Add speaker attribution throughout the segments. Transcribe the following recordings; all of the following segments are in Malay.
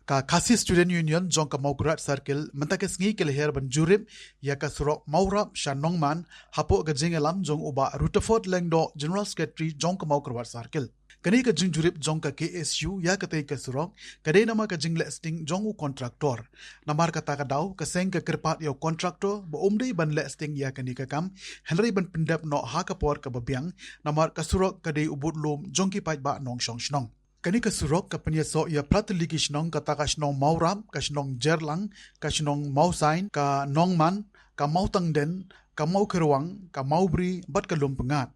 Speaker 1: Ka Khasi Student Union jong ka Maukurat Circle mentakes ngi kel her ban jurip ya ka surok Maurap Shanongman hapo ka jingalam jong uba Rutherford Lengdo General Secretary jong ka Maukurat Circle kani ka jing jurip jong ka KSU ya ka tei ka surok kadai nama ka jingle sting jong u kontraktor namar kata ka daw ka seng ka kerpat yo kontraktor bo umdei ban le sting ya kani ka kam Henry ban pindap no ha ka por ka babiang namar ka surok kadai ubut lom jong ki pai ba nong shong shnong kani ka surok ka penyeso ya pratligi shnong kata ka shnong Mauram ka shnong Jerlang ka shnong Mausain ka Nongman ka Mautangden ka Maukerwang ka Maubri bat ka lumpengat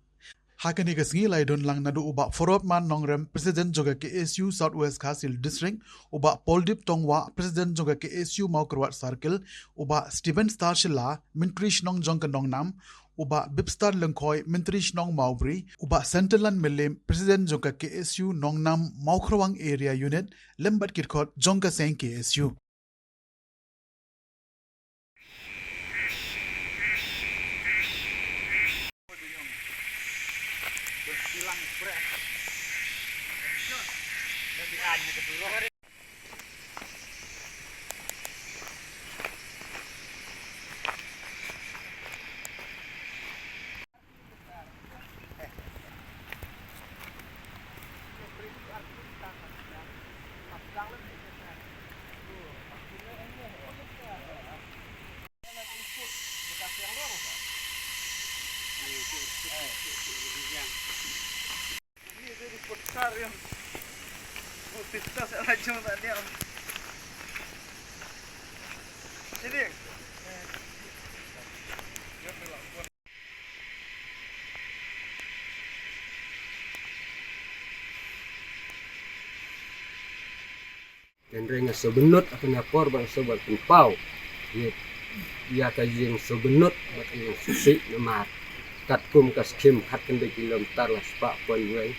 Speaker 1: hakani ka sngi lai don lang nadu uba forotman nongrem president joga KSU Southwest Khasil District uba Poldip Tongwa president joga KSU Maukerwat Circle uba Stephen Starshila mintri shnong jong ka Nongnam uba Bipstar Lengkoi Menteri Shnong Maubri uba Centerland Melim President Jongka KSU Nongnam Maukrowang Area Unit Lembat Kirkot Jongka Seng KSU
Speaker 2: dan renga sebenut akan apor bang sobat pau ya ka jing sebenut bat yang susi namar kat kum kas kim khat kan de kilometer las pa pon wei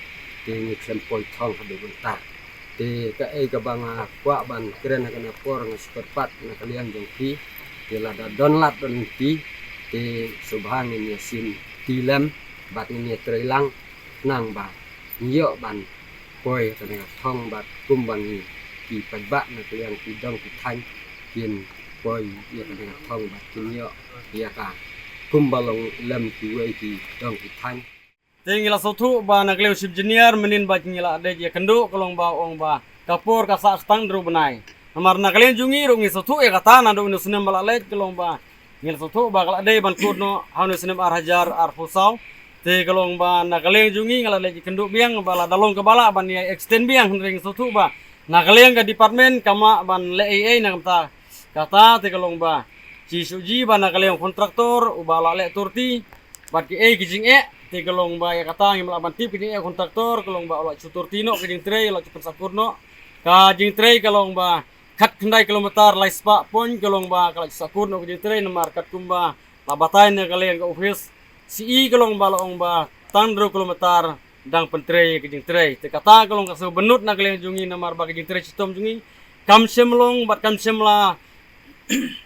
Speaker 2: ti klem poi thong ka de bentar ti ka ka bang kwa ban kren akan apor ngas pat na kalian jong ti la da don lat don ti subhan ni sim ti lem bat ni trelang nang ba nyo ban poi ka thong bat kum bang ni ki pagba na kalian ki dong ki thanh kiên boy ya ka thong ba kinyo ya ka kumbalong lem ki wei ki dong ki thanh
Speaker 3: tingila sotu ba na kleu ship engineer menin ba tingila de ya kendo kolong ba ong ba kapur ka sa stang dru benai amar na kalian jungi ro ngi sotu ya kata na do no sinem bala let kolong ba ngil sotu ba kala de ban kurno hanu sinem ar hajar ar fusau te kolong ba na kalian jungi ngala le kendo biang bala dalong ke bala ban ya extend biang ring sotu ba na kalian ke department kama ban le AA na kata te kalong ba ci suji ba na kalian kontraktor ubala le turti bat ki kijing te kalong ba ya kata ngim ban tip kijing kontraktor kalong ba ola chuturtino kijing tre ola chupun sakurno ka jing tre kalong ba kat kendai kilometer laispa pon kalong ba kala sakurno kijing tre namar kat kumba labatai na kalian ke office CI kalong ba laong ba tandro kilometer dang pentre kijing tre te kata kalong ka benut na kalian jungi namar ba kijing tre citom jungi kam semlong bat kam semla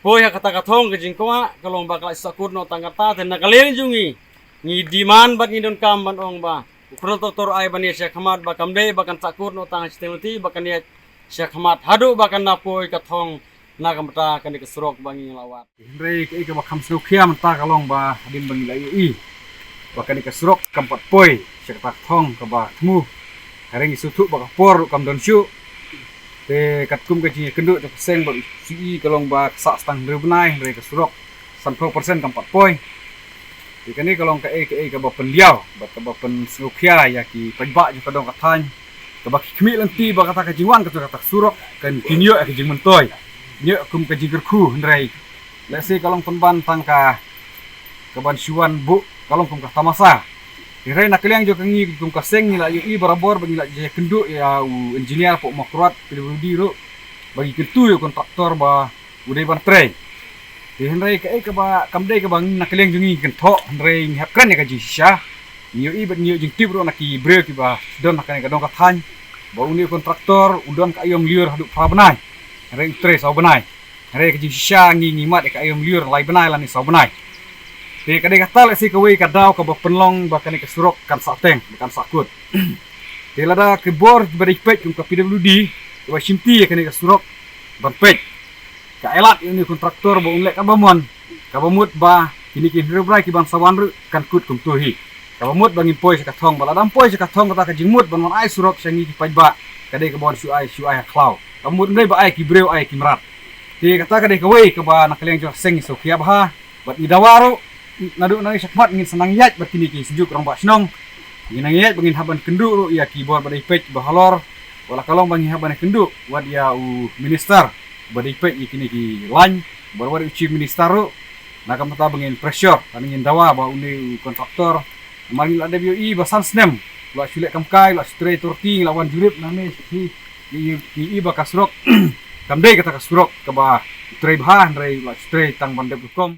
Speaker 3: boya kata katong kijing kwa kalong ba kala sakurno tangata te na kalian jungi ni diman bat ni don kam ban ong ba ukro doktor ai ban ya khamat ba kamde bakan sakurno tang stemati bakan ya khamat hadu bakan napoi katong na kamta kan ke surok bangi lawat
Speaker 4: rei ke ba kham su khiam ta kalong ba din bangi lai i bakan ke surok kampat poi tak thong ka ba thmu hareng isu thu ba por kam don shu te katkum ka ji kendu ta seng ba si kalong ba sa stang rebnai re ka surok 100% kampat poi di kani kalong ka ka ba pendiau ba ka ba pen sukhya ya ki pajba ju kadong ka than ka ba khmi lanti ba kata ka jingwan ka ta surok kan kinyo ka jing mentoy nyo kum ka jiger khu ndrai la se kalong penban tangka ka ban shuan bu kalong kum ka tamasa Irai nak kalian juga ngi kum kaseng ni la yu i barabor bagi la je kendu ya engineer pok makrat PWD ro bagi ketu yo kontraktor ba udai ban tre. Di henrai ka ba kamdai ka bang nak kalian jungi kentho henrai hapkan ya ka ji sha. Yu i ban yu jing tip ro nak ki bre ki ba don nak ka dong ka than. Ba uni kontraktor udon ka ayom liur hadu prabenai. hari utre sau benai hari ke shisha ngi mat ka ayam liur lai benai lan ni sau benai te kadai kata le si kawai kadau ka ba penlong ba kan ke surok kan sateng kan sakut te lada ke bor bari pet kum ka PWD wa simti kan ke surok ban pet ka elat ini kontraktor ba unlek ka bamon ka bamut ba kini rebrai ki bang sawan kan kut kum tuhi ka bamut bang impoi sa kathong bala dam poi sa kathong kata ka jingmut ban ai surok sangi ki pajba kadai ka bon su ai klau kamut ndai ba ai ki breu ai ki mrat ti kata kadai ka wei ka ba nakaleng jo seng so kia bah bat idawaro nadu nang sakmat ngin senang yat bat kini ki sejuk rong ba snong ngin nang yat bangin haban kendu ru ya ki bor badai pej bahalor wala kalong bangin haban kendu wad ya u minister badai pej kini ki lan bor wad uci minister ru nakam ta bangin pressure ngin dawa ba uni kontraktor mari la DWI basan snem la sulek kamkai la straight turting lawan jurip name i ba kasrok kamdai kata kasrok ka ba tray bahan rai la straight tang bandep kom